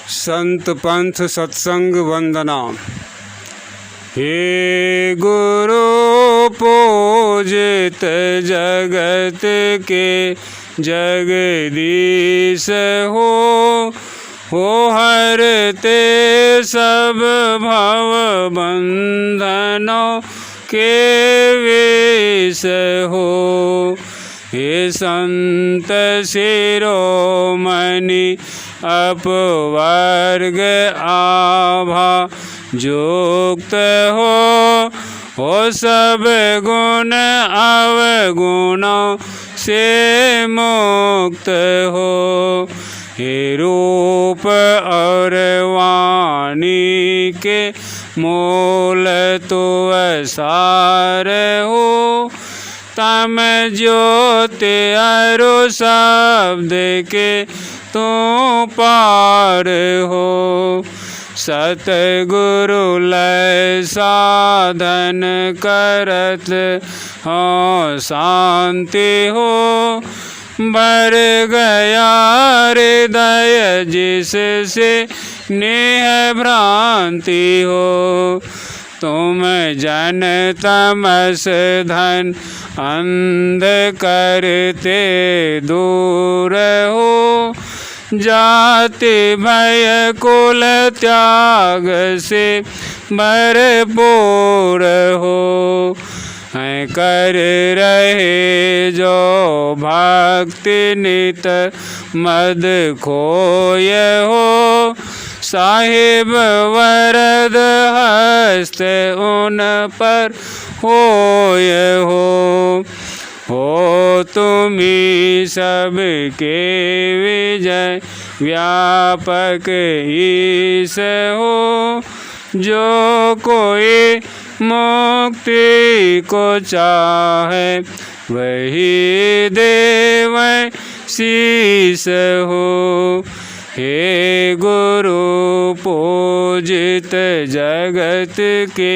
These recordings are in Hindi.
संत पंथ सत्संग वंदना। हे गुरु पूजित जगत के जगदीश हो हरते सब भव बंधनों के विष हो। हे संत शिरोमणि अपवर्ग आभा युक्त हो सब गुण अवगुणों से मुक्त हो। हे रूप और वाणी के मूल तो सार हो। तम ज्योति अरु शब्द के तो पार हो। सतगुरु लय साधन करत हो शांति हो। बर गया हृदय जिससे नेह भ्रांति हो। तुम जन तमस धन अंध करते दूर हो। जाति भय कुल त्याग से भरपूर हो। हैं कर रहे जो भक्ति नित मद खोय हो। साहिब वरद हस्त उन पर होय हो तुम्ही सबके विजय व्यापक ईश हो। जो कोई मुक्ति को चाहे वही देव शीस हो। हे गुरु पूजित जगत के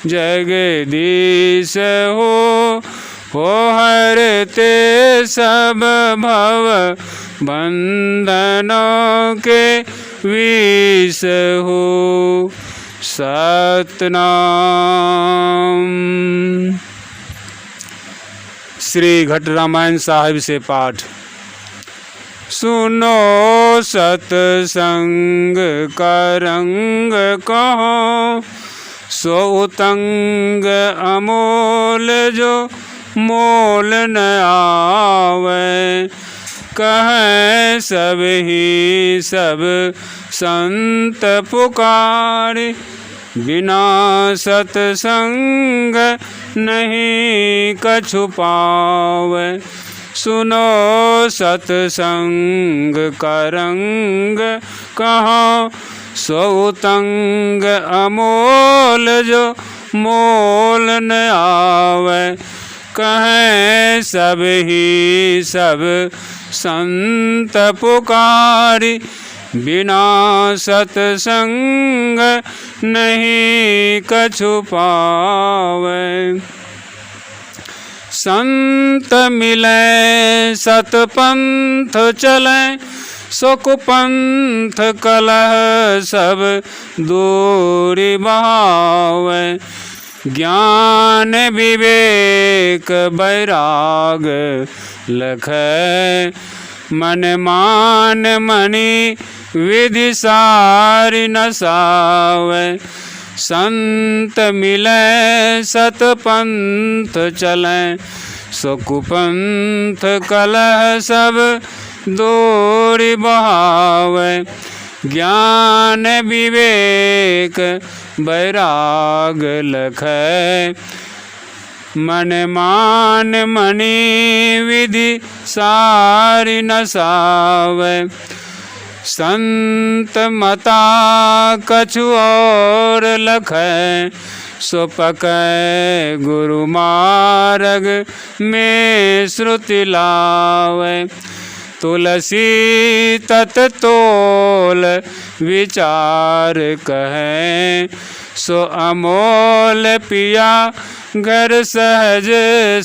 जगदीश हो हरते सब भव बंधनों के विष हो। सतनाम। श्री घट रामायण साहिब से पाठ। सुनो सतसंग का रंग कहो। सो उतंग अमोल जो मोल न आवे। कहें सब ही सब संत पुकारे। बिना सतसंग नहीं कछु पावे। सुनो सतसंग का रंग कहाँ। सो उतंग अमोल जो मोल न आवे। कहें सब ही सब संत पुकारी। बिना सतसंग नहीं कछु पावे। संत मिले सतपंथ चले। सुख पंथ कलह सब दूरी बहावे। ज्ञान विवेक बैराग लखै। मन मान मणि विधि सारी नसावे। संत मिले सतपंथ चले। सुख पंथ कलह सब दूरी बहावे। ज्ञान विवेक बैराग लखै। मन मान मणि विधि सारी नसावे। संत मता कछु और लखै। सो पकै गुरु मार्ग में श्रुति लावे। तुलसी तत तोल विचार कहें। सो अमोल पिया घर सहज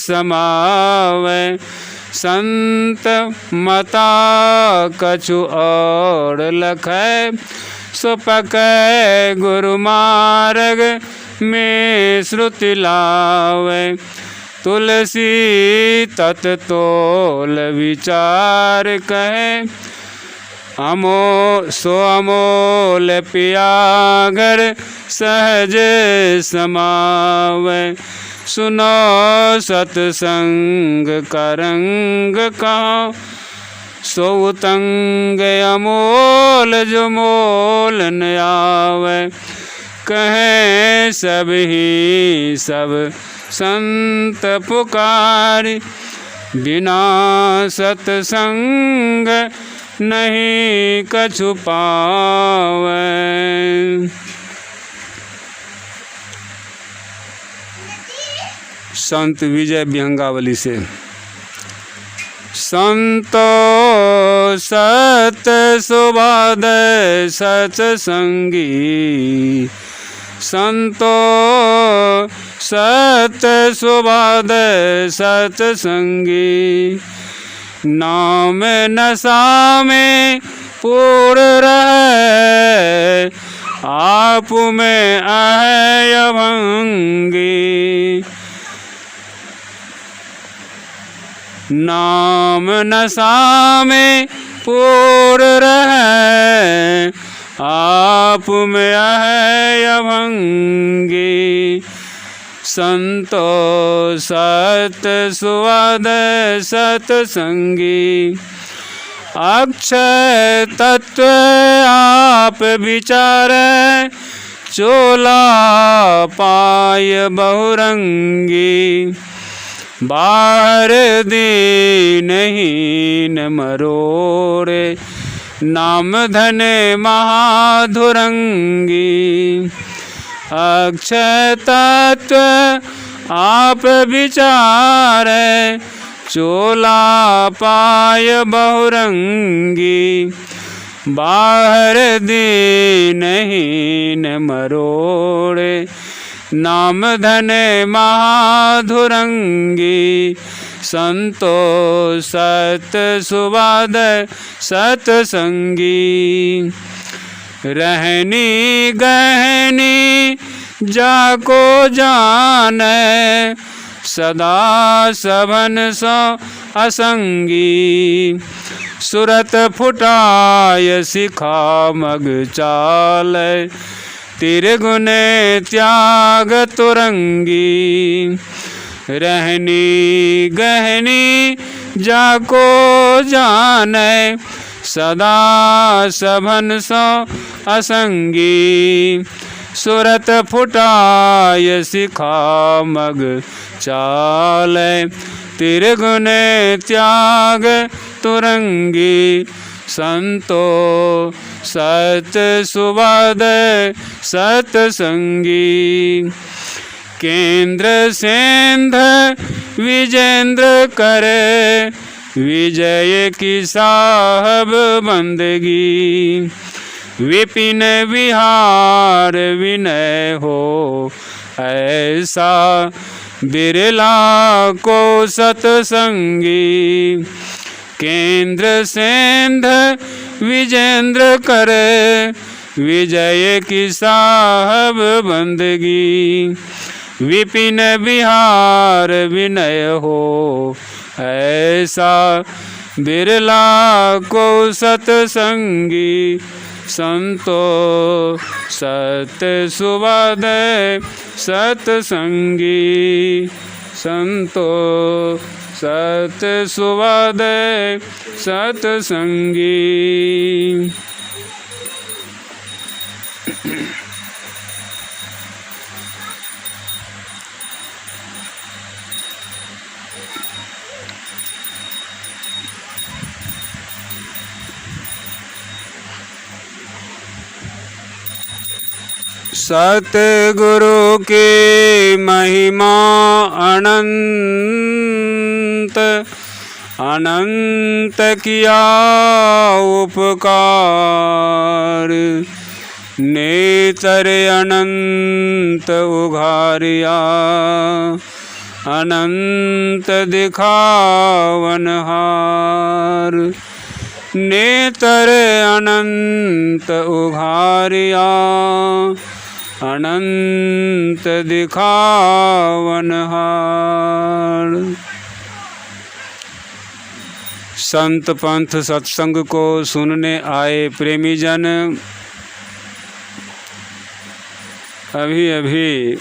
समावे। संत मता कछु और लखै, सो पकै गुरु मार्ग में श्रुति लावै। तुलसी तत तोल विचार कहे, सो अमोल पियागर सहज समावै। सुनो सतसंग का रंग कहो, सो उतंग अमोल जो मोल न आवै। कहे सब ही सब संत पुकारी, बिना सतसंग नहीं कछु पावै। संत विजय विहंगावली से। संतो सत सुबाद सत्संगी, संतो सत सुबाद सत्संगी। नाम नशा में पूर्ण रहे, आप में अहय भंगी। नाम नशा में पूर्ण रहे, आप में अहय भंगी। संतो सत सुवद सत्संगी, अक्षय तत्व आप विचारे, चोला पाय बहुरंगी। बाहर दीनहीन मरोड़े, नाम धने महाधुरंगी। अक्षय तत्व आप विचारे, चोला पाय बहुरंगी। बाहर दीनहीन मरोड़े, नाम धने महाधुरंगी। संतो सत सुबाद सत्संगी, रहनी गहनी जाको जाने, सदा सभन सो असंगी। सुरत फुटाय सिखा मग चाल, तिरगुने त्याग तुरंगी। रहनी गहनी जाको जाने, सदा सभन सो असंगी। सुरत फुटाय सिखा मग चाल, तिरगुने त्याग तुरंगी। संतो सत सुबाद सत्संगी, केंद्र सेंध विजेंद्र करे, विजय की साहब बंदगी। विपिन विहार विनय हो ऐसा, बिरला को सत्संगी। केंद्र सेंध विजेंद्र करे, विजय की साहब बंदगी। विपिन विहार विनय हो ऐसा, बिरला को सत्संगी। संतो सत सुबाद सत्संगी, संतो सत सुबाद सत्संगी। सतगुरु की महिमा अनंत, अनंत किया उपकार। नेत्र अनंत उघारिया, अनंत दिखावनहार। नेतर अनंत उघारिया अनंत दिखावनहार। संत पंथ सत्संग को सुनने आए प्रेमी जन, अभी अभी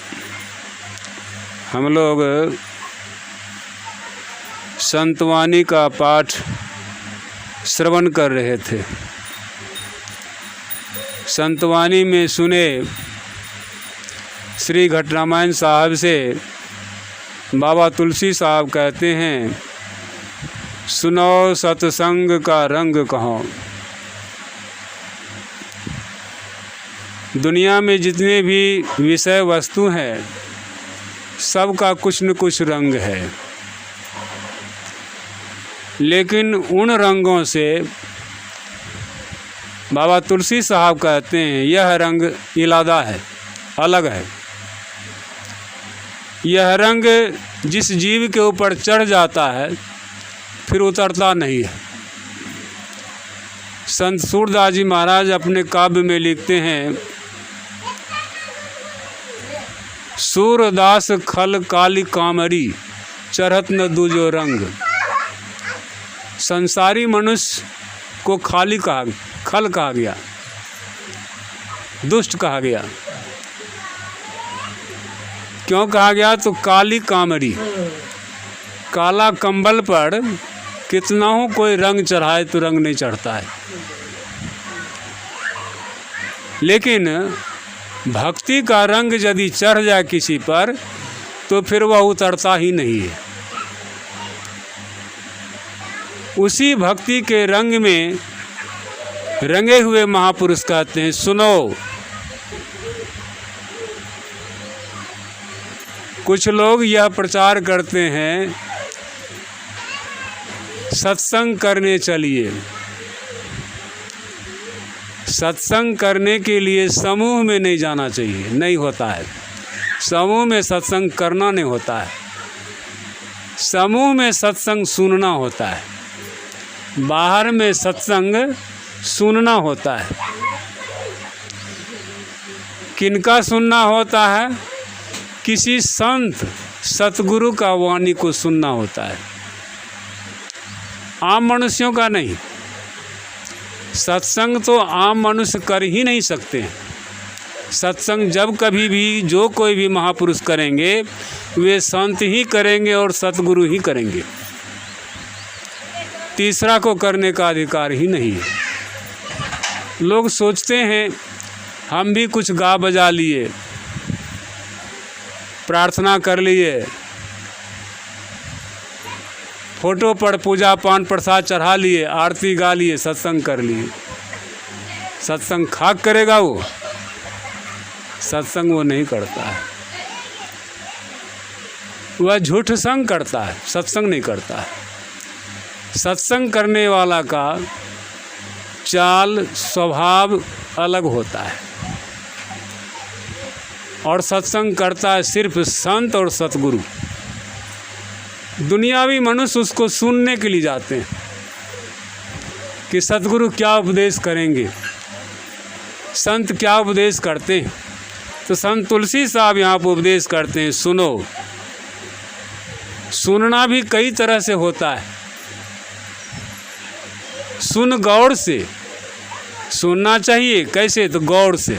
हम लोग संतवाणी का पाठ श्रवण कर रहे थे। संतवाणी में सुने श्री घटरामायण साहब से बाबा तुलसी साहब कहते हैं, सुनो सत्संग का रंग कहो। दुनिया में जितने भी विषय वस्तु हैं सबका कुछ न कुछ रंग है, लेकिन उन रंगों से बाबा तुलसी साहब कहते हैं यह रंग इलादा है, अलग है। यह रंग जिस जीव के ऊपर चढ़ जाता है फिर उतरता नहीं है। संत सूरदास जी महाराज अपने काव्य में लिखते हैं, सूरदास खल काली कामरी चढ़त न दूजो रंग। संसारी मनुष्य को खल कहा गया, दुष्ट कहा गया। क्यों कहा गया? तो काली कामरी, काला कंबल पर कितना हो कोई रंग चढ़ाए तो रंग नहीं चढ़ता है, लेकिन भक्ति का रंग यदि चढ़ जाए किसी पर तो फिर वह उतरता ही नहीं है। उसी भक्ति के रंग में रंगे हुए महापुरुष कहते हैं, सुनो। कुछ लोग यह प्रचार करते हैं सत्संग करने चलिए। सत्संग करने के लिए समूह में नहीं जाना चाहिए, नहीं होता है। समूह में सत्संग करना नहीं होता है, समूह में सत्संग सुनना होता है, बाहर में सत्संग सुनना होता है। किनका सुनना होता है? किसी संत सतगुरु का वाणी को सुनना होता है, आम मनुष्यों का नहीं। सत्संग तो आम मनुष्य कर ही नहीं सकते। सत्संग जब कभी भी जो कोई भी महापुरुष करेंगे वे संत ही करेंगे और सतगुरु ही करेंगे, तीसरा को करने का अधिकार ही नहीं है। लोग सोचते हैं हम भी कुछ गा बजा लिए, प्रार्थना कर लिए, फोटो पर पूजा पान प्रसाद चढ़ा लिए, आरती गा लिए, सत्संग कर लिए। सत्संग खाक करेगा वो? सत्संग वो नहीं करता है, वह झूठ संग करता है, सत्संग नहीं करता है। सत्संग करने वाला का चाल स्वभाव अलग होता है, और सत्संग करता है सिर्फ संत और सतगुरु। दुनियावी मनुष्य उसको सुनने के लिए जाते हैं कि सतगुरु क्या उपदेश करेंगे, संत क्या उपदेश करते हैं। तो संत तुलसी साहब यहाँ पर उपदेश करते हैं, सुनो। सुनना भी कई तरह से होता है। सुन गौर से सुनना चाहिए। कैसे? तो गौर से।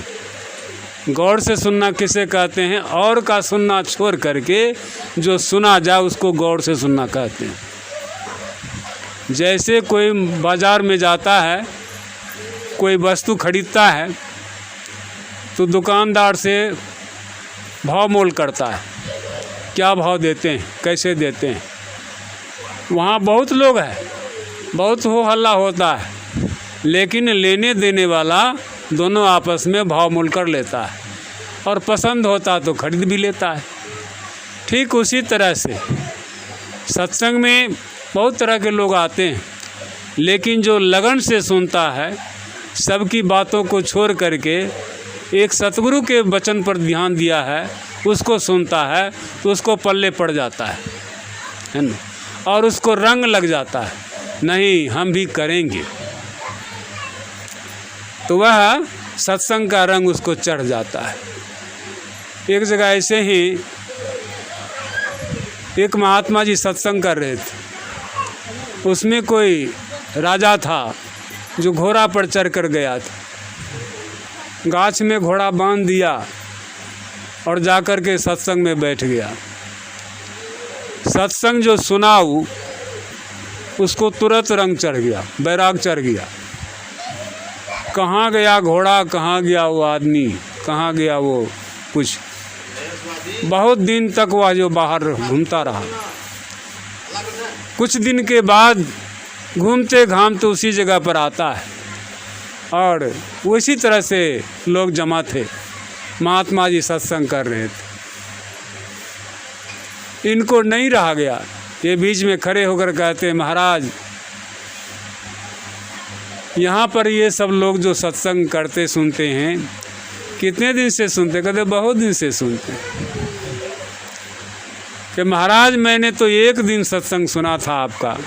गौर से सुनना किसे कहते हैं? और का सुनना छोड़ करके जो सुना जाए उसको गौर से सुनना कहते हैं। जैसे कोई बाज़ार में जाता है, कोई वस्तु खरीदता है तो दुकानदार से भाव मोल करता है, क्या भाव देते हैं, कैसे देते हैं। वहाँ बहुत लोग हैं, बहुत हो हल्ला होता है, लेकिन लेने देने वाला दोनों आपस में भाव मोल कर लेता है और पसंद होता तो खरीद भी लेता है। ठीक उसी तरह से सत्संग में बहुत तरह के लोग आते हैं, लेकिन जो लगन से सुनता है, सबकी बातों को छोड़ करके एक सतगुरु के वचन पर ध्यान दिया है, उसको सुनता है तो उसको पल्ले पड़ जाता है ना, और उसको रंग लग जाता है, नहीं हम भी करेंगे, तो वह सत्संग का रंग उसको चढ़ जाता है। एक जगह ऐसे ही एक महात्मा जी सत्संग कर रहे थे, उसमें कोई राजा था जो घोड़ा पर चढ़ कर गया था, गाछ में घोड़ा बांध दिया और जाकर के सत्संग में बैठ गया। सत्संग जो सुनाऊ उसको तुरंत रंग चढ़ गया, बैराग चढ़ गया। कहाँ गया घोड़ा, कहाँ गया वो आदमी, कहाँ गया वो कुछ, बहुत दिन तक वह जो बाहर घूमता रहा। कुछ दिन के बाद घूमते घामते उसी जगह पर आता है और उसी तरह से लोग जमा थे, महात्मा जी सत्संग कर रहे थे। इनको नहीं रहा गया, ये बीच में खड़े होकर कहते महाराज यहाँ पर ये सब लोग जो सत्संग करते सुनते हैं, कितने दिन से सुनते? कहते बहुत दिन से सुनते। कि महाराज मैंने तो एक दिन सत्संग सुना था आपका,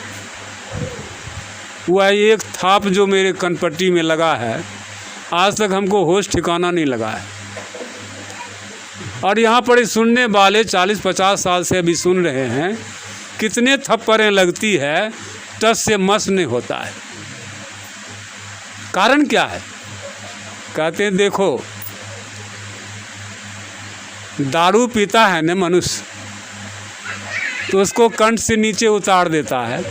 वह एक थाप जो मेरे कनपट्टी में लगा है, आज तक हमको होश ठिकाना नहीं लगा है। और यहाँ पर सुनने वाले 40-50 साल से अभी सुन रहे हैं, कितने थप्पड़ें लगती है, टस से मस नहीं होता है। कारण क्या है? कहते हैं देखो, दारू पीता है न मनुष्य, तो उसको कंठ से नीचे उतार देता है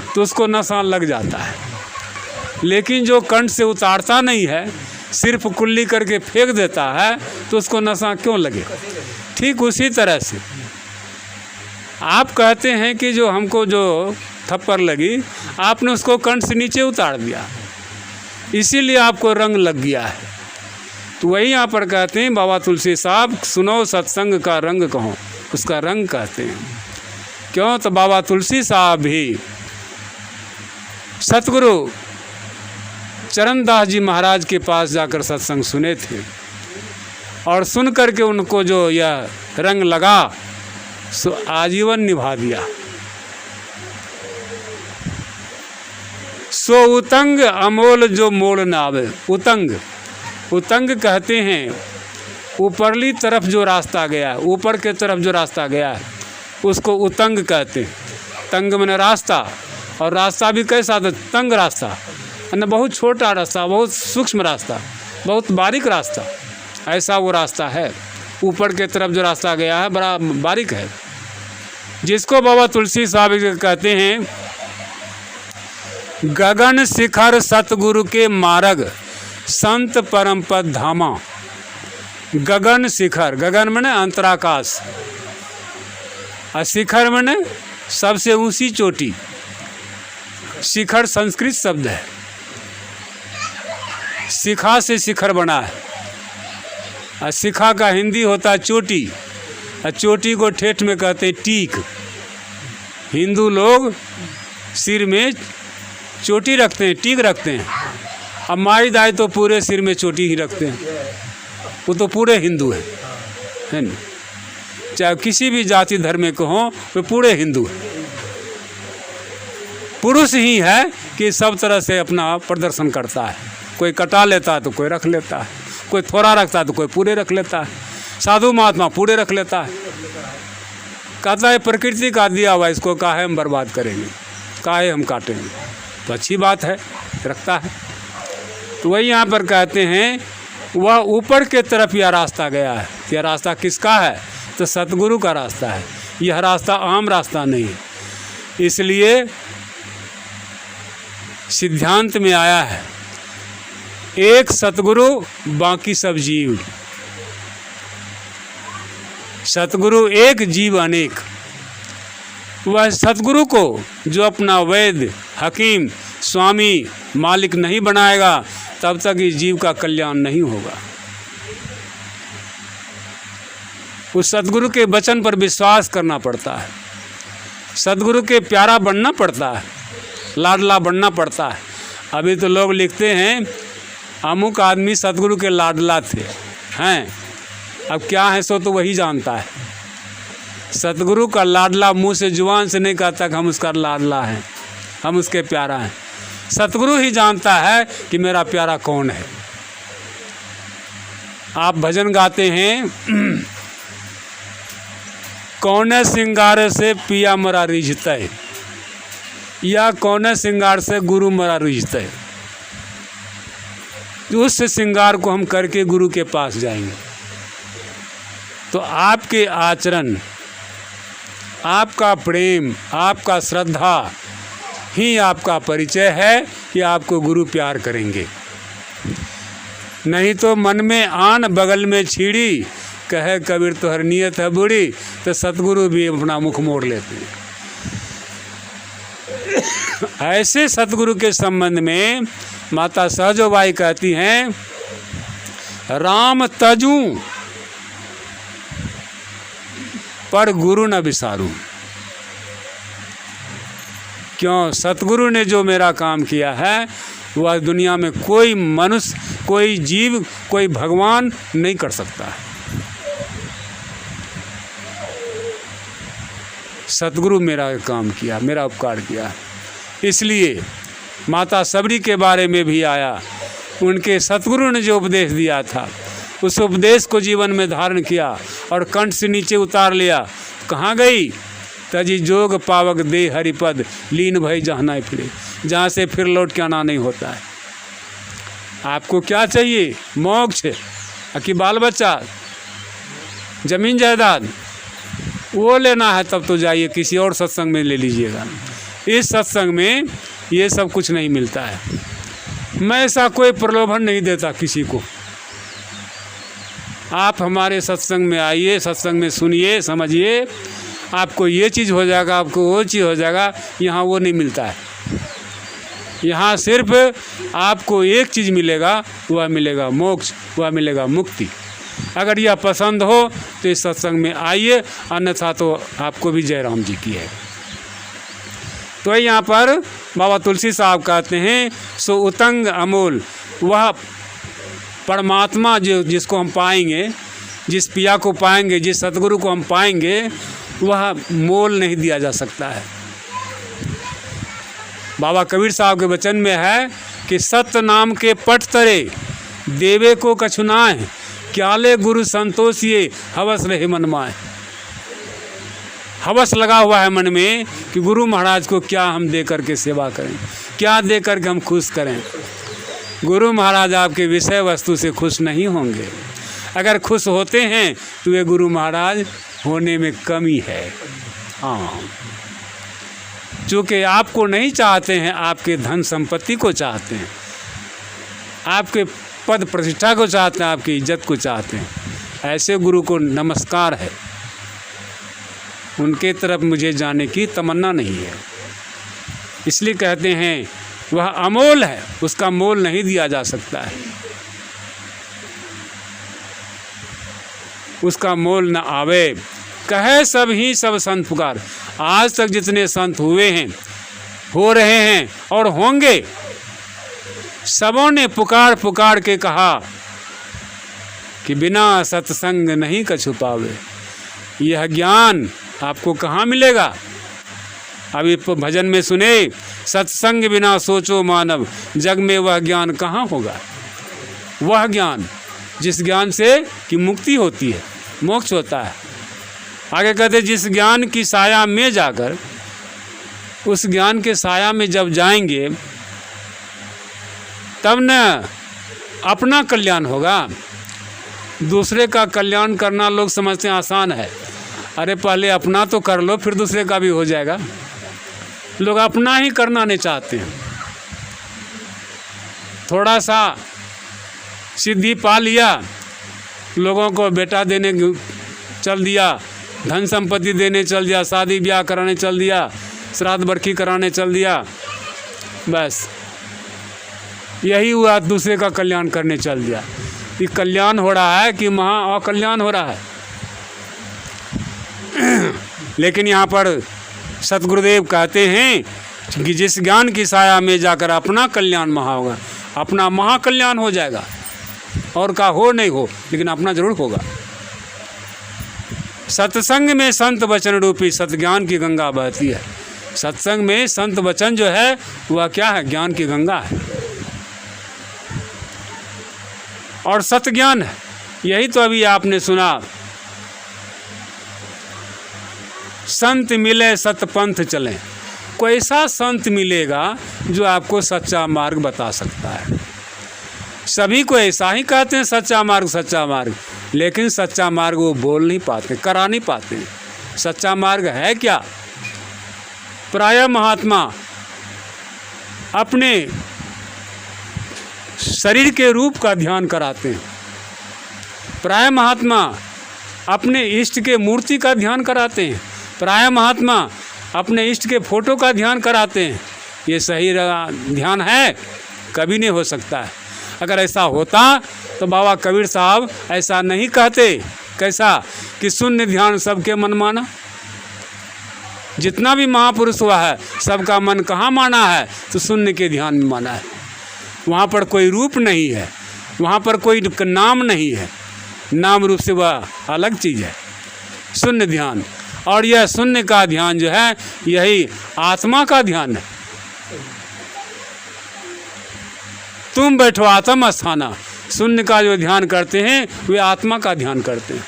तो उसको नशा लग जाता है, लेकिन जो कंठ से उतारता नहीं है, सिर्फ कुल्ली करके फेंक देता है, तो उसको नशा क्यों लगे? ठीक उसी तरह से आप कहते हैं कि जो हमको जो थप्पड़ लगी, आपने उसको कंठ से नीचे उतार दिया, इसीलिए आपको रंग लग गया है। तो वही यहाँ पर कहते हैं बाबा तुलसी साहब, सुनो सत्संग का रंग कहो, उसका रंग कहते हैं। क्यों? तो बाबा तुलसी साहब भी सतगुरु चरणदास जी महाराज के पास जाकर सत्संग सुने थे, और सुन करके उनको जो यह रंग लगा सो आजीवन निभा दिया। सो उतंग अमोल जो मोल न आवे। उतंग, उतंग कहते हैं ऊपरली तरफ जो रास्ता गया है, ऊपर के तरफ जो रास्ता गया है, उसको उतंग कहते हैं। तंग माने रास्ता, और रास्ता भी कैसा था? तंग रास्ता, यानी बहुत छोटा रास्ता, बहुत सूक्ष्म रास्ता, बहुत बारीक रास्ता, ऐसा वो रास्ता है। ऊपर के तरफ जो रास्ता गया है बड़ा बारीक है, जिसको बाबा तुलसी साहब कहते हैं गगन शिखर सतगुरु के मार्ग संत परम पद धामा। गगन शिखर, गगन माने अंतराकाश, और शिखर माने सबसे ऊंची चोटी। शिखर संस्कृत शब्द है, शिखा से शिखर बना है, और शिखा का हिंदी होता है चोटी, और चोटी को ठेठ में कहते हैं टीक। हिंदू लोग सिर में चोटी रखते हैं, टीक रखते हैं। अब माई दाई तो पूरे सिर में चोटी ही रखते हैं, वो तो पूरे हिंदू है ना। चाहे किसी भी जाति धर्म के हों, वे पूरे हिंदू हैं। पुरुष ही है कि सब तरह से अपना प्रदर्शन करता है, कोई कटा लेता है तो कोई रख लेता है, कोई थोड़ा रखता है तो कोई पूरे रख लेता है। साधु महात्मा पूरे रख लेता है, कहता है प्रकृति का दिया हुआ, इसको काहे हम बर्बाद करेंगे, काहे हम काटेंगे, तो अच्छी बात है, रखता है। तो वही यहाँ पर कहते हैं वह ऊपर के तरफ यह रास्ता गया है। यह रास्ता किसका है? तो सतगुरु का रास्ता है। यह रास्ता आम रास्ता नहीं है, इसलिए सिद्धांत में आया है एक सतगुरु बाकी सब जीव। सतगुरु एक, जीव अनेक। वह सतगुरु को जो अपना वैद्य, हकीम, स्वामी, मालिक नहीं बनाएगा, तब तक इस जीव का कल्याण नहीं होगा। उस सतगुरु के वचन पर विश्वास करना पड़ता है, सतगुरु के प्यारा बनना पड़ता है, लाडला बनना पड़ता है। अभी तो लोग लिखते हैं अमुक आदमी सतगुरु के लाडला थे, हैं अब क्या है सो तो वही जानता है। सतगुरु का लाडला मुंह से जुबान से नहीं कहता कि हम उसका लाडला हैं, हम उसके प्यारा हैं। सतगुरु ही जानता है कि मेरा प्यारा कौन है। आप भजन गाते हैं, कौने सिंगार से पिया मरा रिझता है, या कौने सिंगार से गुरु मरा रिझता है। उस सिंगार को हम करके गुरु के पास जाएंगे। तो आपके आचरण, आपका प्रेम, आपका श्रद्धा ही आपका परिचय है कि आपको गुरु प्यार करेंगे। नहीं तो मन में आन बगल में छीड़ी, कहे कबीर तोहर नियत है बुरी, तो सतगुरु भी अपना मुख मोड़ लेते हैं। ऐसे सतगुरु के संबंध में माता सहजोबाई कहती हैं, राम तजू पर गुरु न विसारू। क्यों? सतगुरु ने जो मेरा काम किया है वह दुनिया में कोई मनुष्य, कोई जीव, कोई भगवान नहीं कर सकता है। सतगुरु मेरा काम किया, मेरा उपकार किया। इसलिए माता सबरी के बारे में भी आया, उनके सतगुरु ने जो उपदेश दिया था उस उपदेश को जीवन में धारण किया और कंठ से नीचे उतार लिया। कहाँ गई? तजी जोग पावक दे हरिपद, लीन भई जहाँ न फिरे, जहाँ से फिर लौट के आना नहीं होता है। आपको क्या चाहिए? मोक्ष कि बाल बच्चा, जमीन जायदाद, वो लेना है तब तो जाइए, किसी और सत्संग में ले लीजिएगा। इस सत्संग में ये सब कुछ नहीं मिलता है। मैं ऐसा कोई प्रलोभन नहीं देता किसी को। आप हमारे सत्संग में आइए, सत्संग में सुनिए, समझिए, आपको ये चीज़ हो जाएगा, आपको वो चीज़ हो जाएगा। यहाँ वो नहीं मिलता है। यहाँ सिर्फ आपको एक चीज़ मिलेगा, वह मिलेगा मोक्ष, वह मिलेगा मुक्ति। अगर यह पसंद हो तो इस सत्संग में आइए, अन्यथा तो आपको भी जयराम जी की है। तो यहाँ पर बाबा तुलसी साहब कहते हैं, सो उतंग अमोल, वह परमात्मा जो जिसको हम पाएंगे, जिस पिया को पाएंगे, जिस सतगुरु को हम पाएंगे, वह मोल नहीं दिया जा सकता है। बाबा कबीर साहब के वचन में है कि सत्य नाम के पट तरे देवे को कछुनाए, क्याले गुरु संतोष ये हवस रहे मन माए। हवस लगा हुआ है मन में कि गुरु महाराज को क्या हम दे करके सेवा करें, क्या दे करके हम खुश करें। गुरु महाराज आपके विषय वस्तु से खुश नहीं होंगे। अगर खुश होते हैं तो वे गुरु महाराज होने में कमी है। हाँ, चूँकि आपको नहीं चाहते हैं, आपके धन संपत्ति को चाहते हैं, आपके पद प्रतिष्ठा को चाहते हैं, आपकी इज्जत को चाहते हैं, ऐसे गुरु को नमस्कार है। उनके तरफ मुझे जाने की तमन्ना नहीं है। इसलिए कहते हैं वह अमोल है, उसका मोल नहीं दिया जा सकता है, उसका मोल न आवे। कहे सब ही सब संत पुकार। आज तक जितने संत हुए हैं, हो रहे हैं और होंगे, सबों ने पुकार पुकार के कहा कि बिना सत्संग नहीं कछु पावे। यह ज्ञान आपको कहाँ मिलेगा? अभी भजन में सुने, सत्संग बिना सोचो मानव, जग में वह ज्ञान कहाँ होगा। वह ज्ञान जिस ज्ञान से कि मुक्ति होती है, मोक्ष होता है। आगे कहते जिस ज्ञान की साया में जाकर, उस ज्ञान के साया में जब जाएंगे तब न अपना कल्याण होगा। दूसरे का कल्याण करना लोग समझते हैं आसान है। अरे पहले अपना तो कर लो, फिर दूसरे का भी हो जाएगा। लोग अपना ही करना नहीं चाहते हैं। थोड़ा सा सिद्धि पा लिया, लोगों को बेटा देने चल दिया, धन संपत्ति देने चल दिया, शादी ब्याह कराने चल दिया, श्राद्ध बरखी कराने चल दिया, बस यही हुआ। दूसरे का कल्याण करने चल दिया। ये कल्याण हो रहा है कि महा अकल्याण हो रहा है। लेकिन यहाँ पर सतगुरुदेव कहते हैं कि जिस ज्ञान की साया में जाकर अपना कल्याण महा होगा, अपना महाकल्याण हो जाएगा। और का हो नहीं हो, लेकिन अपना जरूर होगा। सत्संग में संत वचन रूपी सतज्ञान की गंगा बहती है। सत्संग में संत वचन जो है वह क्या है? ज्ञान की गंगा है और सतज्ञान है। यही तो अभी आपने सुना, संत मिले सतपंथ चलें। कोई ऐसा संत मिलेगा जो आपको सच्चा मार्ग बता सकता है। सभी को ऐसा ही कहते हैं सच्चा मार्ग, लेकिन सच्चा मार्ग वो बोल नहीं पाते, करा नहीं पाते। सच्चा मार्ग है क्या? प्रायः महात्मा अपने शरीर के रूप का ध्यान कराते हैं, प्रायः महात्मा अपने इष्ट के मूर्ति का ध्यान कराते हैं, प्रायः महात्मा अपने इष्ट के फोटो का ध्यान कराते हैं। ये सही ध्यान है? कभी नहीं हो सकता है। अगर ऐसा होता तो बाबा कबीर साहब ऐसा नहीं कहते। कैसा? कि शून्य ध्यान सबके मन माना। जितना भी महापुरुष हुआ है सबका मन कहाँ माना है? तो शून्य के ध्यान में माना है। वहाँ पर कोई रूप नहीं है, वहाँ पर कोई नाम नहीं है, नाम रूप से वह अलग चीज़ है, शून्य ध्यान। और यह शून्य का ध्यान जो है यही आत्मा का ध्यान है। तुम बैठो आत्म स्थाना, शून्य का जो ध्यान करते हैं वे आत्मा का ध्यान करते हैं।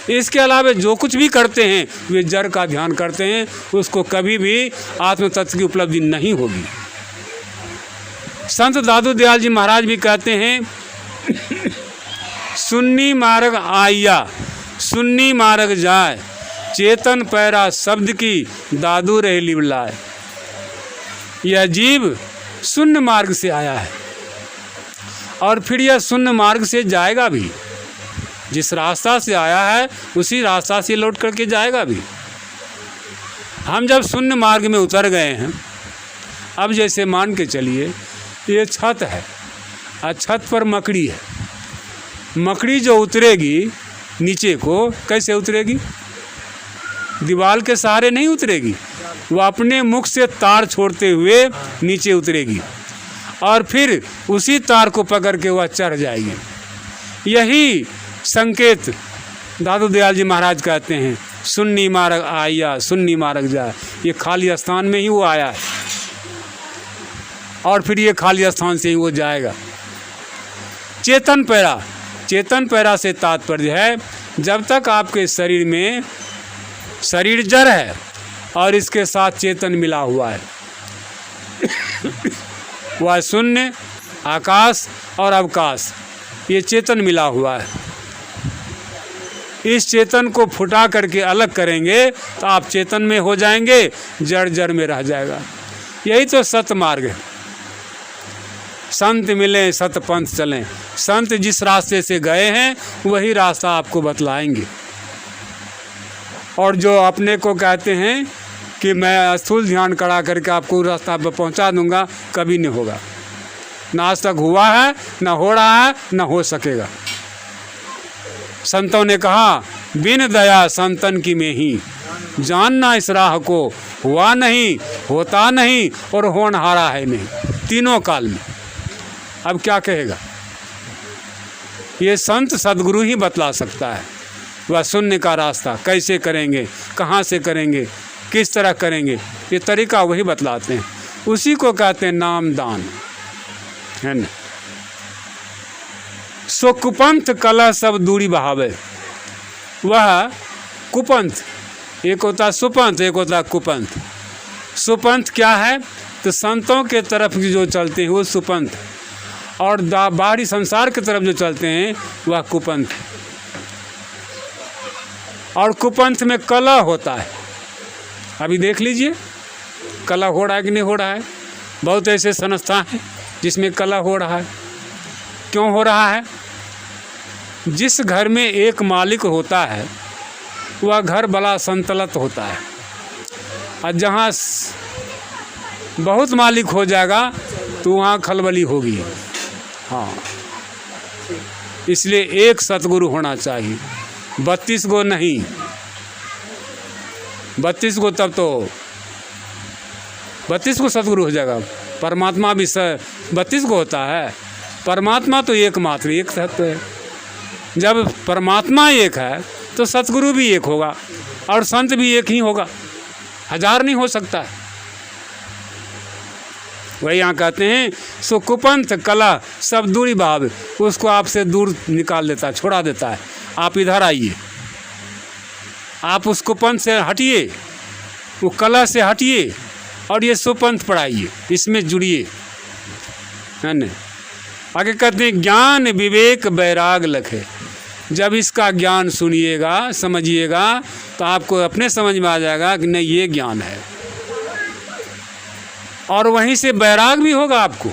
इसके अलावा जो कुछ भी करते हैं वे जड़ का ध्यान करते हैं, उसको कभी भी आत्म तत्व की उपलब्धि नहीं होगी। संत दादू दयाल जी महाराज भी कहते हैं, सुन्नी मार्ग आया सुन्नी मार्ग जाए, चेतन पैरा शब्द की दादू रहे लिवलाए। यह जीव शून्य मार्ग से आया है और फिर यह शून्य मार्ग से जाएगा भी। जिस रास्ता से आया है उसी रास्ता से लौट करके जाएगा भी। हम जब शून्य मार्ग में उतर गए हैं, अब जैसे मान के चलिए ये छत है और छत पर मकड़ी है। मकड़ी जो उतरेगी नीचे को, कैसे उतरेगी? दीवार के सहारे नहीं उतरेगी, वह अपने मुख से तार छोड़ते हुए नीचे उतरेगी और फिर उसी तार को पकड़ के वह चढ़ जाएगी। यही संकेत दादू दयाल जी महाराज कहते हैं, सुन्नी मार्ग आया सुन्नी मार्ग जाए। ये खाली स्थान में ही वो आया है और फिर ये खाली स्थान से ही वो जाएगा। चेतन पैरा से तात्पर्य है जब तक आपके शरीर में शरीर जड़ है और इसके साथ चेतन मिला हुआ है, वह शून्य, आकाश और अवकाश, ये चेतन मिला हुआ है। इस चेतन को फुटा करके अलग करेंगे तो आप चेतन में हो जाएंगे, जड़ में रह जाएगा। यही तो सत मार्ग है। संत मिले सतपंथ चलें। संत जिस रास्ते से गए हैं वही रास्ता आपको बतलाएंगे। और जो अपने को कहते हैं कि मैं स्थूल ध्यान करा करके आपको रास्ता पर पहुंचा दूंगा, कभी नहीं होगा। ना आज तक हुआ है, ना हो रहा है, ना हो सकेगा। संतों ने कहा, बिन दया संतन की में ही जानना इस राह को, हुआ नहीं, होता नहीं और होनहारा है नहीं, तीनों काल में। अब क्या कहेगा? ये संत सदगुरु ही बतला सकता है। वह शून्य का रास्ता कैसे करेंगे, कहाँ से करेंगे, किस तरह करेंगे, ये तरीका वही बतलाते हैं। उसी को कहते हैं नाम दान, है ना। सो कुपंथ कला सब दूरी बहावे। वह कुपंथ, एक होता सुपंथ, एक होता कुपंथ। सुपंथ क्या है? तो संतों के तरफ जो चलते हैं वो सुपंथ, और बाहरी संसार की तरफ जो चलते हैं वह कुपंथ। और कुपंथ में कला होता है। अभी देख लीजिए कला हो रहा है कि नहीं हो रहा है। बहुत ऐसे संस्था हैं जिसमें कला हो रहा है। क्यों हो रहा है? जिस घर में एक मालिक होता है वह घर बड़ा संतलत होता है, और जहाँ बहुत मालिक हो जाएगा तो वहाँ खलबली होगी। हाँ, इसलिए एक सतगुरु होना चाहिए, 32 गो नहीं। 32 गो तब तो 32 को सतगुरु हो जाएगा। परमात्मा भी 32 को होता है। परमात्मा तो एकमात्र एक तत्व है। जब परमात्मा एक है तो सतगुरु भी एक होगा और संत भी एक ही होगा, 1000 नहीं हो सकता। वही यहाँ कहते हैं सो कुपंथ कला सब दूरी भाव, उसको आपसे दूर निकाल देता है, छोड़ा देता है। आप इधर आइए, आप उस कुपंथ से हटिए, वो कला से हटिए और ये सुपंथ पढ़ाइए, इसमें जुड़िए, है न। आगे कहते हैं ज्ञान विवेक बैराग लखे। जब इसका ज्ञान सुनिएगा समझिएगा तो आपको अपने समझ में आ जाएगा कि नहीं ये ज्ञान है, और वहीं से बैराग भी होगा आपको।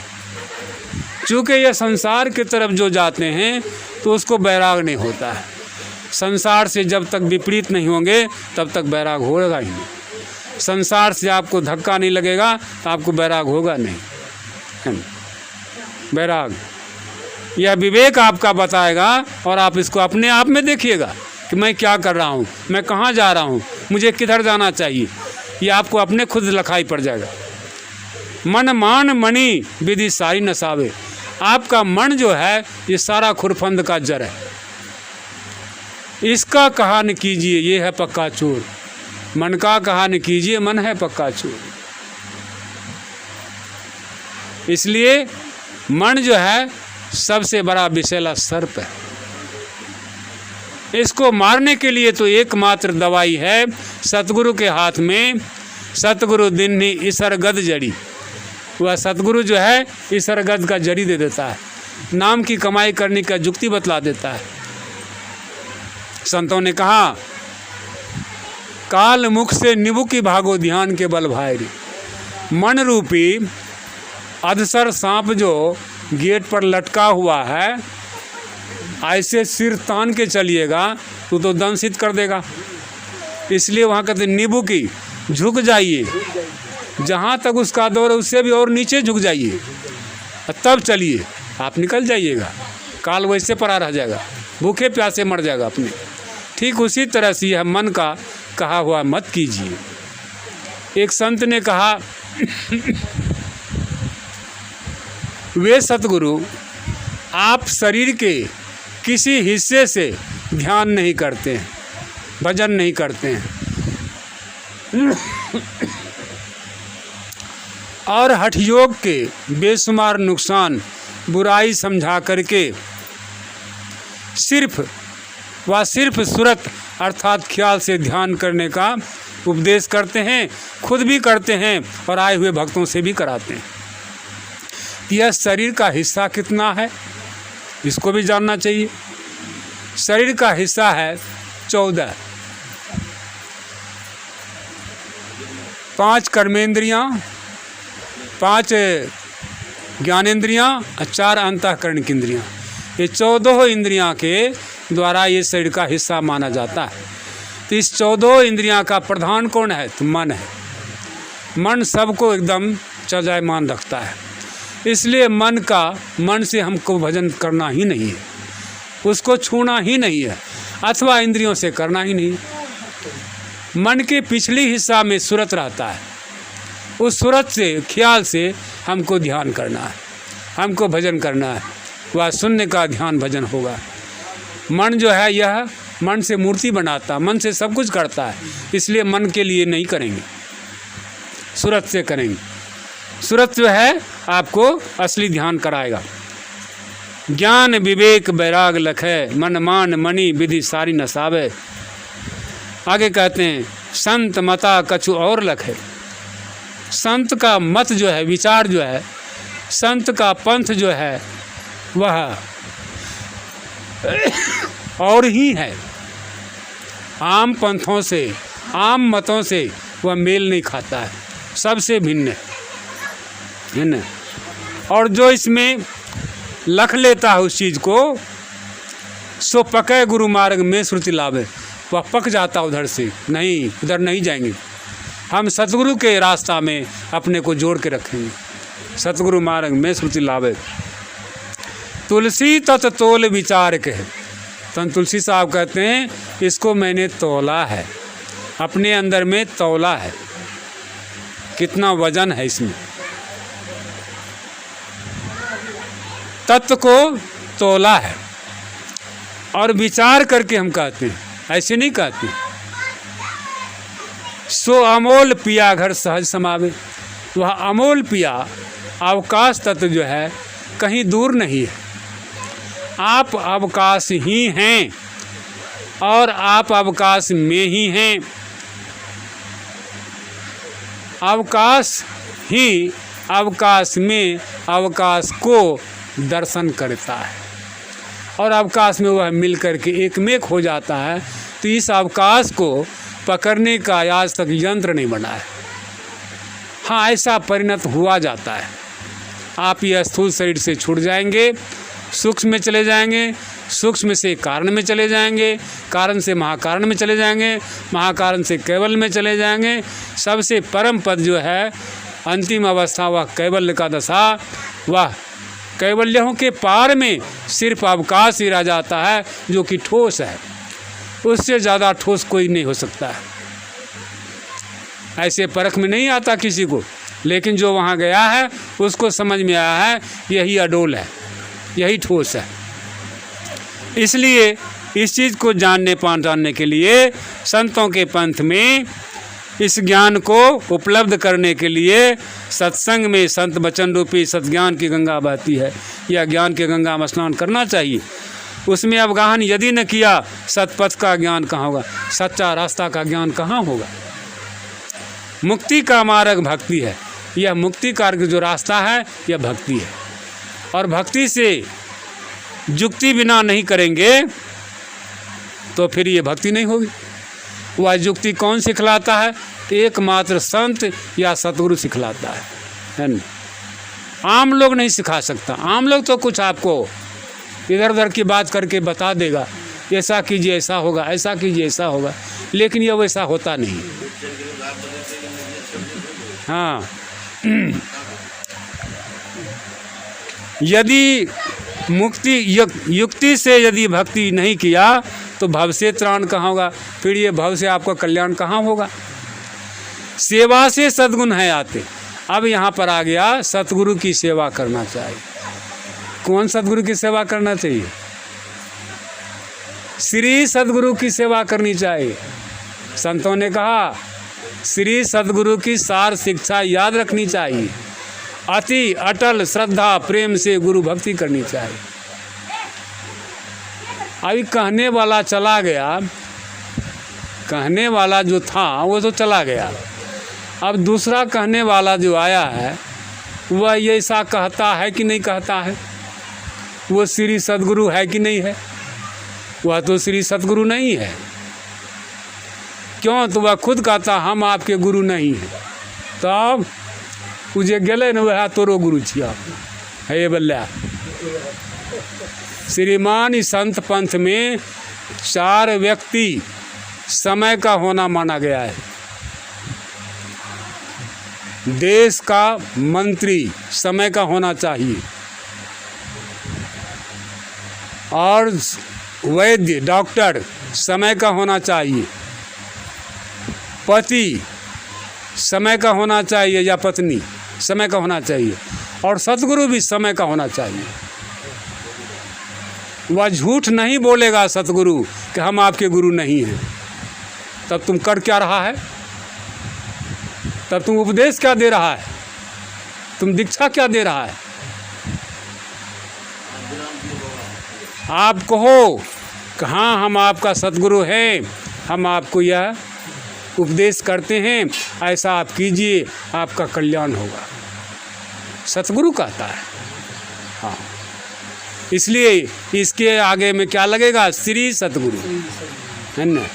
चूँकि ये संसार की तरफ जो जाते हैं तो उसको बैराग नहीं होता है। संसार से जब तक विपरीत नहीं होंगे तब तक बैराग होगा ही नहीं। संसार से आपको धक्का नहीं लगेगा तो आपको बैराग होगा नहीं, है ना। बैराग यह विवेक आपका बताएगा और आप इसको अपने आप में देखिएगा कि मैं क्या कर रहा हूँ, मैं कहाँ जा रहा हूँ, मुझे किधर जाना चाहिए, ये आपको अपने खुद लिखाई पड़ जाएगा। मन मान मणि विधि सारी नसावे। आपका मन जो है ये सारा खुरफंद का जड़ है, इसका कहा न कीजिए ये है पक्का चोर। मन का कहा न कीजिए मन है पक्का चोर। इसलिए मन जो है सबसे बड़ा विषैला सर्प है। इसको मारने के लिए तो एकमात्र दवाई है सतगुरु के हाथ में। सतगुरु दिन्ही इसरगद जड़ी। वह सतगुरु जो है इसरगद का जड़ी दे देता है, नाम की कमाई करने का जुक्ति बतला देता है। संतों ने कहा काल मुख से निबु की भागो ध्यान के बल भारी। मन रूपी अधसर सांप जो गेट पर लटका हुआ है, ऐसे सिर तान के चलिएगा तो दंशित कर देगा। इसलिए वहाँ कहते नींबू की झुक जाइए, जहाँ तक उसका दौर है उससे भी और नीचे झुक जाइए, तब चलिए, आप निकल जाइएगा। काल वैसे पड़ा रह जाएगा, भूखे प्यासे मर जाएगा अपने। ठीक उसी तरह से यह मन का कहा हुआ मत कीजिए। एक संत ने कहा वे सतगुरु आप शरीर के किसी हिस्से से ध्यान नहीं करते हैं, भजन नहीं करते हैं और हठयोग के बेशुमार नुकसान बुराई समझा करके सिर्फ सूरत अर्थात ख्याल से ध्यान करने का उपदेश करते हैं, खुद भी करते हैं और आए हुए भक्तों से भी कराते हैं। यह शरीर का हिस्सा कितना है इसको भी जानना चाहिए। शरीर का हिस्सा है 14, 5 कर्मेंद्रियाँ, 5 ज्ञानेंद्रियाँ और 4 अंतःकरण की इंद्रियाँ। ये 14 इंद्रियाँ के द्वारा ये शरीर का हिस्सा माना जाता है। तो इस 14 इंद्रियाँ का प्रधान कौन है? तो मन है। मन सबको एकदम चजायमान रखता है। इसलिए मन से हमको भजन करना ही नहीं है, उसको छूना ही नहीं है, अथवा इंद्रियों से करना ही नहीं। मन के पिछली हिस्सा में सूरत रहता है, उस सूरत से ख्याल से हमको ध्यान करना है, हमको भजन करना है। वह शून्य का ध्यान भजन होगा। मन जो है यह मन से मूर्ति बनाता, मन से सब कुछ करता है, इसलिए मन के लिए नहीं करेंगे, सूरत से करेंगे। सूरत जो है आपको असली ध्यान कराएगा। ज्ञान विवेक बैराग लखे, मन मान मणि विधि सारी नसावे। आगे कहते हैं संत मता कछु और लखे। संत का मत जो है, विचार जो है, संत का पंथ जो है वह और ही है। आम पंथों से, आम मतों से वह मेल नहीं खाता है, सबसे भिन्न है ना। और जो इसमें लख लेता है उस चीज़ को, सो पके गुरु मार्ग में श्रुति लावे। वह पक जाता उधर से, नहीं उधर नहीं जाएंगे, हम सतगुरु के रास्ता में अपने को जोड़ के रखेंगे। सतगुरु मार्ग में श्रुति लावे। तुलसी तत तोल विचार कहे। संत तुलसी साहब कहते हैं इसको मैंने तौला है, अपने अंदर में तौला है, कितना वजन है इसमें। तत्व को तौला है और विचार करके हम कहते हैं ऐसे नहीं कहती। सो अमोल पिया घर सहज समावे, वह अमोल पिया अवकाश तत्व जो है कहीं दूर नहीं है। आप अवकाश ही हैं और आप अवकाश में ही हैं। अवकाश ही अवकाश में अवकाश को दर्शन करता है और अवकाश में वह मिल कर के एकमेक हो जाता है। तो इस अवकाश को पकड़ने का आज तक यंत्र नहीं बना है। हाँ, ऐसा परिणत हुआ जाता है। आप ये स्थूल शरीर से छूट जाएंगे, सूक्ष्म में चले जाएंगे, सूक्ष्म से कारण में चले जाएंगे, कारण से महाकारण में चले जाएंगे, महाकारण से कैवल्य में चले जाएंगे। सबसे परम पद जो है अंतिम अवस्था, वह कैवल्य का दशा, वह कैवल्यों के पार में सिर्फ अवकाश ही रह जाता है जो कि ठोस है। उससे ज़्यादा ठोस कोई नहीं हो सकता है। ऐसे परख में नहीं आता किसी को, लेकिन जो वहाँ गया है उसको समझ में आया है यही अडोल है, यही ठोस है। इसलिए इस चीज़ को जानने पहचानने के लिए संतों के पंथ में इस ज्ञान को उपलब्ध करने के लिए सत्संग में संत वचन रूपी सत्ज्ञान की गंगा बहती है। यह ज्ञान की गंगा में स्नान करना चाहिए। उसमें अवगाहन यदि न किया, सतपथ का ज्ञान कहाँ होगा, सच्चा रास्ता का ज्ञान कहाँ होगा। मुक्ति का मार्ग भक्ति है। यह मुक्ति का जो रास्ता है यह भक्ति है। और भक्ति से युक्ति बिना नहीं करेंगे तो फिर ये भक्ति नहीं होगी। वह युक्ति कौन सिखलाता है? एकमात्र संत या सतगुरु सिखलाता है ना। आम लोग नहीं सिखा सकता। आम लोग तो कुछ आपको इधर उधर की बात करके बता देगा, ऐसा कीजिए ऐसा होगा, ऐसा कीजिए ऐसा होगा, लेकिन यह वैसा होता नहीं। हाँ, यदि मुक्ति युक्ति से यदि भक्ति नहीं किया तो भव से त्राण कहाँ होगा, फिर ये भव से आपका कल्याण कहाँ होगा। सेवा से सद्गुण है आते। अब यहाँ पर आ गया सतगुरु की सेवा करना चाहिए। कौन सतगुरु की सेवा करना चाहिए? श्री सतगुरु की सेवा करनी चाहिए। संतों ने कहा श्री सतगुरु की सार शिक्षा याद रखनी चाहिए। अति अटल श्रद्धा प्रेम से गुरु भक्ति करनी चाहिए। अभी कहने वाला चला गया, कहने वाला जो था वो तो चला गया। अब दूसरा कहने वाला जो आया है वह ये ऐसा कहता है कि नहीं कहता है? वो श्री सतगुरु है कि नहीं है? वह तो श्री सतगुरु नहीं है। क्यों? तो वह खुद कहता हम आपके गुरु नहीं हैं। तब तुझे गले न वह तोरो गुरु छिया है बल्ला। श्रीमान इस संत पंथ में 4 व्यक्ति समय का होना माना गया है। देश का मंत्री समय का होना चाहिए, और वैद्य डॉक्टर समय का होना चाहिए, पति समय का होना चाहिए या पत्नी समय का होना चाहिए, और सतगुरु भी समय का होना चाहिए। वह झूठ नहीं बोलेगा सतगुरु कि हम आपके गुरु नहीं हैं। तब तुम कर क्या रहा है? तब तुम उपदेश क्या दे रहा है? तुम दीक्षा क्या दे रहा है? आप कहो कि हाँ हम आपका सतगुरु हैं, हम आपको यह उपदेश करते हैं, ऐसा आप कीजिए आपका कल्याण होगा। सतगुरु कहता है। हाँ, इसलिए इसके आगे में क्या लगेगा? श्री सतगुरु है ना।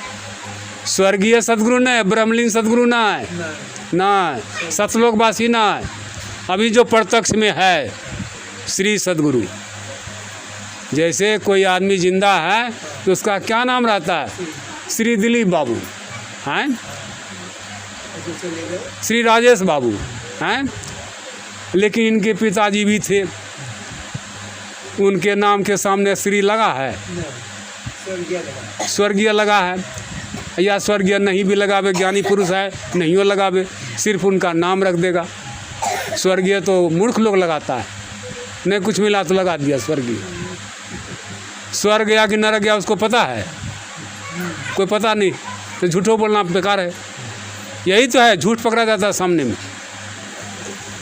स्वर्गीय सतगुरु न है, ब्रह्मलिंग सतगुरु ना है, ना सतलोकवासी ना है। अभी जो प्रत्यक्ष में है श्री सतगुरु। जैसे कोई आदमी जिंदा है तो उसका क्या नाम रहता है? श्री दिलीप बाबू हैं, श्री राजेश बाबू हैं, लेकिन इनके पिताजी भी थे, उनके नाम के सामने श्री लगा है, स्वर्गीय लगा है, या स्वर्गीय नहीं भी लगावे, ज्ञानी पुरुष है नहीं हो लगावे, सिर्फ उनका नाम रख देगा। स्वर्गीय तो मूर्ख लोग लगाता है, नहीं कुछ मिला तो लगा दिया स्वर्गीय। स्वर्ग गया कि नरक गया उसको पता है? कोई पता नहीं, तो झूठो बोलना बेकार है। यही तो है, झूठ पकड़ा जाता है सामने में।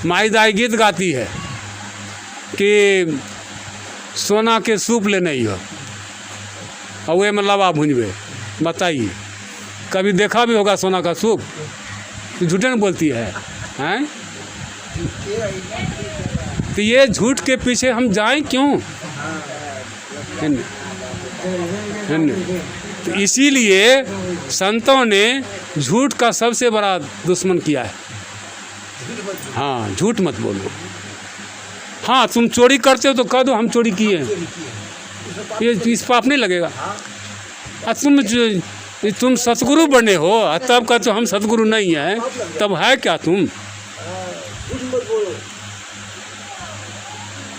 माई दाई गीत गाती है कि सोना के सूप ले नहीं हो और वे में लवा भुंजबे। बताइए, कभी देखा भी होगा सोना का सूप? तो झूठे न बोलती है, हैं? तो ये झूठ के पीछे हम जाएं क्यों? तो इसीलिए संतों ने झूठ का सबसे बड़ा दुश्मन किया है। हाँ, झूठ मत बोलो। हाँ, तुम चोरी करते हो तो कह दो हम चोरी किए हैं, ये इस पाप नहीं लगेगा। तुम सतगुरु बने हो तब कहते हो हम सतगुरु नहीं हैं, तब है क्या तुम?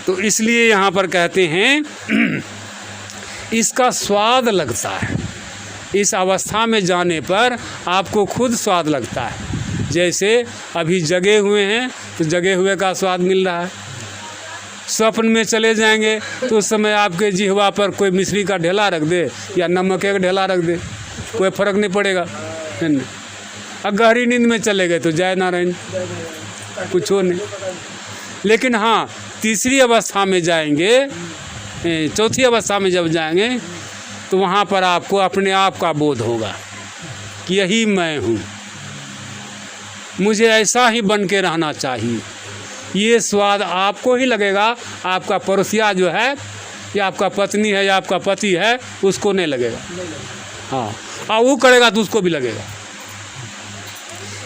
तो इसलिए यहाँ पर कहते हैं इसका स्वाद लगता है। इस अवस्था में जाने पर आपको खुद स्वाद लगता है। जैसे अभी जगे हुए हैं तो जगे हुए का स्वाद मिल रहा है। स्वप्न में चले जाएंगे तो उस समय आपके जिह्वा पर कोई मिश्री का ढेला रख दे या नमक का ढेला रख दे, कोई फर्क नहीं पड़ेगा, है ना। अब गहरी नींद में चले गए तो जय नारायण, कुछ हो नहीं। लेकिन हाँ, तीसरी अवस्था में जाएंगे, चौथी अवस्था में जब जाएंगे तो वहाँ पर आपको अपने आप का बोध होगा कि यही मैं हूँ, मुझे ऐसा ही बन के रहना चाहिए। ये स्वाद आपको ही लगेगा, आपका पड़ोसिया जो है या आपका पत्नी है या आपका पति है उसको नहीं लगेगा। हाँ, और वो करेगा तो उसको भी लगेगा।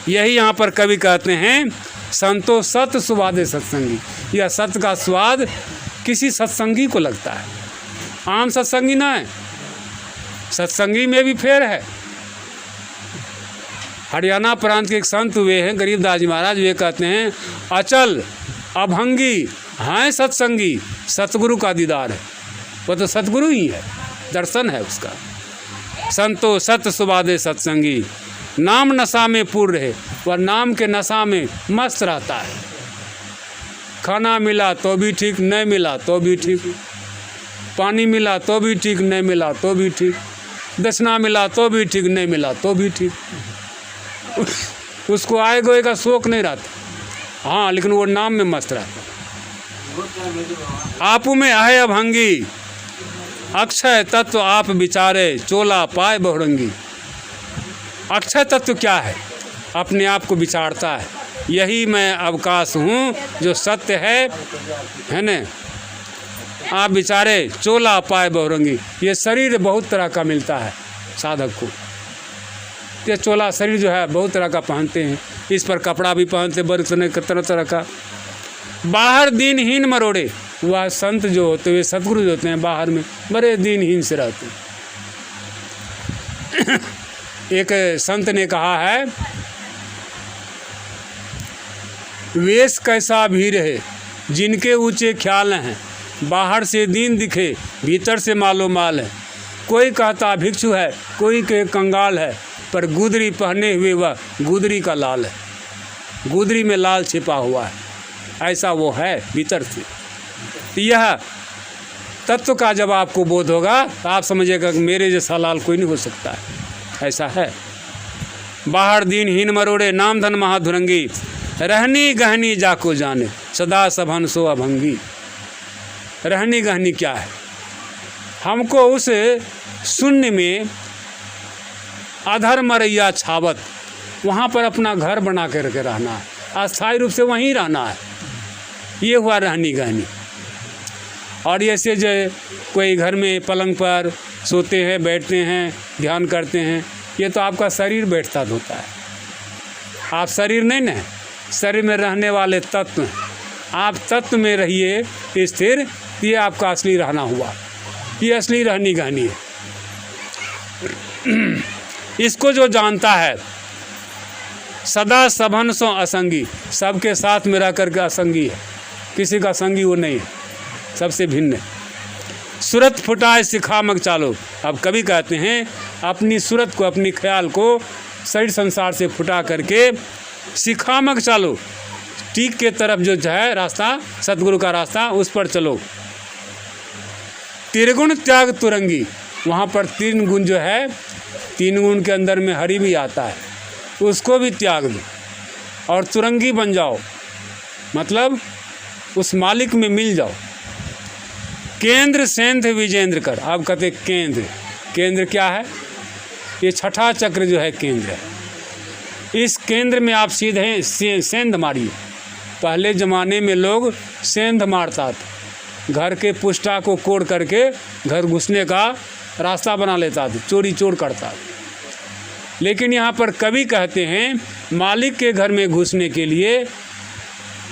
यही यहाँ पर कवि कहते हैं संतो सत सुवादे सत्संगी। यह सत्य का स्वाद किसी सत्संगी को लगता है, आम सत्संगी ना है। सत्संगी में भी फेर है। हरियाणा प्रांत के एक संत हुए हैं गरीबदास जी महाराज, वे कहते हैं अचल अभंगी हैं सत्संगी, सतगुरु का दीदार है। वो तो सतगुरु ही है, दर्शन है उसका। संतो सत सुवादे सत्संगी, नाम नशा में पूर्ण रहे, वह नाम के नशा में मस्त रहता है। खाना मिला तो भी ठीक, नहीं मिला तो भी ठीक, पानी मिला तो भी ठीक, नहीं मिला तो भी ठीक, दक्षिणा मिला तो भी ठीक, नहीं मिला तो भी ठीक। उसको आए गए का शौक नहीं रहता। हाँ, लेकिन वो नाम में मस्त रहता। आप में आहे अभंगी, अक्षय तत्व आप विचारे, चोला पाए बहुरंगी। अक्षय तत्व क्या है? अपने आप को विचारता है, यही मैं अवकाश हूँ जो सत्य है न। आप विचारे, चोला पाए बहुरंगी। ये शरीर बहुत तरह का मिलता है साधक को। ये चोला शरीर जो है बहुत तरह का पहनते हैं, इस पर कपड़ा भी पहनते बरतने तरह तरह का। बाहर दीनहीन मरोड़े, वह संत जो होते हैं, सतगुरु जो होते हैं, बाहर में बड़े दीनहीन से रहते हैं। एक संत ने कहा है, वेश कैसा भी रहे जिनके ऊंचे ख्याल हैं, बाहर से दीन दिखे भीतर से मालो माल है। कोई कहता भिक्षु है, कोई के कंगाल है, पर गुदरी पहने हुए वह गुदरी का लाल है। गुदरी में लाल छिपा हुआ है, ऐसा वो है भीतर से। तो यह तत्व का जब आपको बोध होगा तो आप समझिएगा कि मेरे जैसा लाल कोई नहीं हो सकता है, ऐसा है। बाहर दीनहीन मरोड़े, नाम धन महाधुरंगी, रहनी गहनी जाको जाने, सदा सभन सो अभंगी। रहनी गहनी क्या है? हमको उस शून्य में अधर मरैया छावत, वहाँ पर अपना घर बना करके रहना है, अस्थायी रूप से वहीं रहना है। ये हुआ रहनी गहनी। और ऐसे जो कोई घर में पलंग पर सोते हैं, बैठते हैं, ध्यान करते हैं, ये तो आपका शरीर बैठता होता है। आप शरीर नहीं न, शरीर में रहने वाले तत्व हैं। आप तत्व में रहिए स्थिर, ये आपका असली रहना हुआ, ये असली रहनी गहनी है। इसको जो जानता है सदा सभन सो असंगी, सबके साथ में रह करके असंगी है, किसी का संगी वो नहीं है, सबसे भिन्न है। सूरत फुटाए सिखामक चालो। अब कभी कहते हैं अपनी सूरत को, अपनी ख्याल को शरीर संसार से फुटा करके सिखामक चालो, ठीक के तरफ जो है रास्ता, सतगुरु का रास्ता, उस पर चलो। त्रिगुण त्याग तुरंगी, वहाँ पर तीन गुण जो है 3 गुण के अंदर में हरि भी आता है, उसको भी त्याग दो और तुरंगी बन जाओ, मतलब उस मालिक में मिल जाओ। केंद्र सेंध विजेंद्र कर। आप कहते केंद्र, केंद्र क्या है? ये छठा चक्र जो है केंद्र है। इस केंद्र में आप सीधे सेंध मारिए। पहले ज़माने में लोग सेंध मारता था, घर के पुष्टा को कोड़ करके घर घुसने का रास्ता बना लेता था, चोरी चोर करता था। लेकिन यहाँ पर कवि कहते हैं मालिक के घर में घुसने के लिए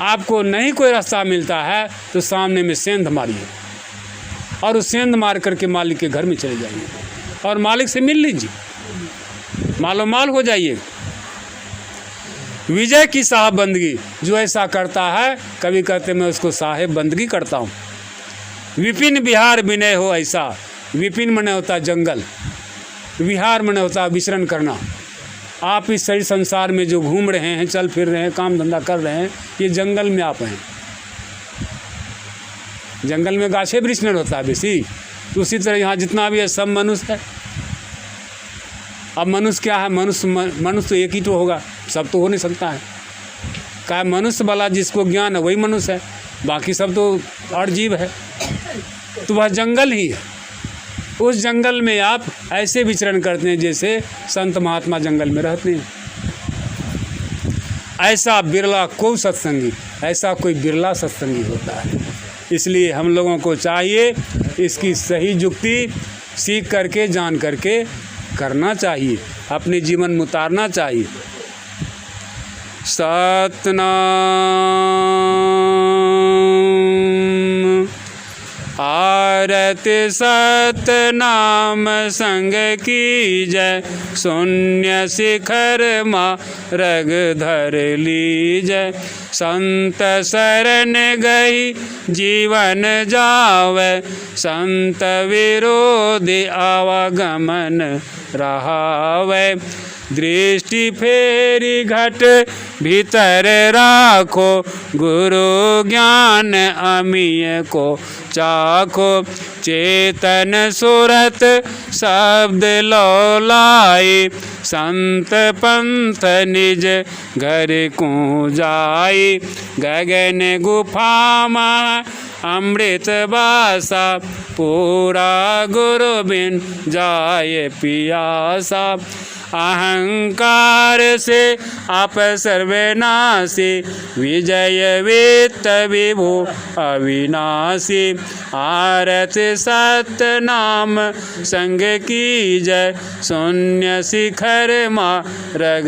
आपको नहीं कोई रास्ता मिलता है तो सामने में सेंध मारिए और उस सेंध मार करके मालिक के घर में चले जाइए और मालिक से मिल लीजिए, मालो माल हो जाइए। विजय की साहब बंदगी, जो ऐसा करता है कभी कहते मैं उसको साहेब बंदगी करता हूँ। विपिन विहार विनय हो ऐसा, विपिन मने होता जंगल, विहार मने होता विचरण करना। आप इस शरीर संसार में जो घूम रहे हैं, चल फिर रहे हैं, काम धंधा कर रहे हैं, ये जंगल में आप हैं। जंगल में गाछे वृक्ष नहीं होता है बेसी, तो उसी तरह यहाँ जितना भी है सब मनुष्य है। अब मनुष्य क्या है? मनुष्य तो एक ही तो होगा, सब तो हो नहीं सकता है। क्या मनुष्य वाला जिसको ज्ञान है वही मनुष्य है, बाकी सब तो और जीव है। तो वह जंगल ही है। उस जंगल में आप ऐसे विचरण करते हैं जैसे संत महात्मा जंगल में रहते हैं। ऐसा बिरला को सत्संगी, ऐसा कोई बिरला सत्संगी होता है। इसलिए हम लोगों को चाहिए इसकी सही जुक्ति सीख करके, जान करके करना चाहिए, अपने जीवन में उतारना चाहिए। सतनाम आरति सतनाम संग की जय, शून्य शिखर मार्ग धर लीजय। संत शरण गई जीवन जावे, संत विरोधी आवागमन रहावे। दृष्टि फेरी घट भीतर राखो, गुरु ज्ञान अमीय को चाखो। चेतन सुरत शब्द लौलाई, संत पंथ निज घर को जाई। गगन गुफा मा अमृत बासा, पूरा गुरु बिन जाए पियासा। अहंकार से आप सर्वनाशी, विजय वित्त विभु अविनाशी। आरत सत्य नाम संग की जय, शून्य शिखर मार्ग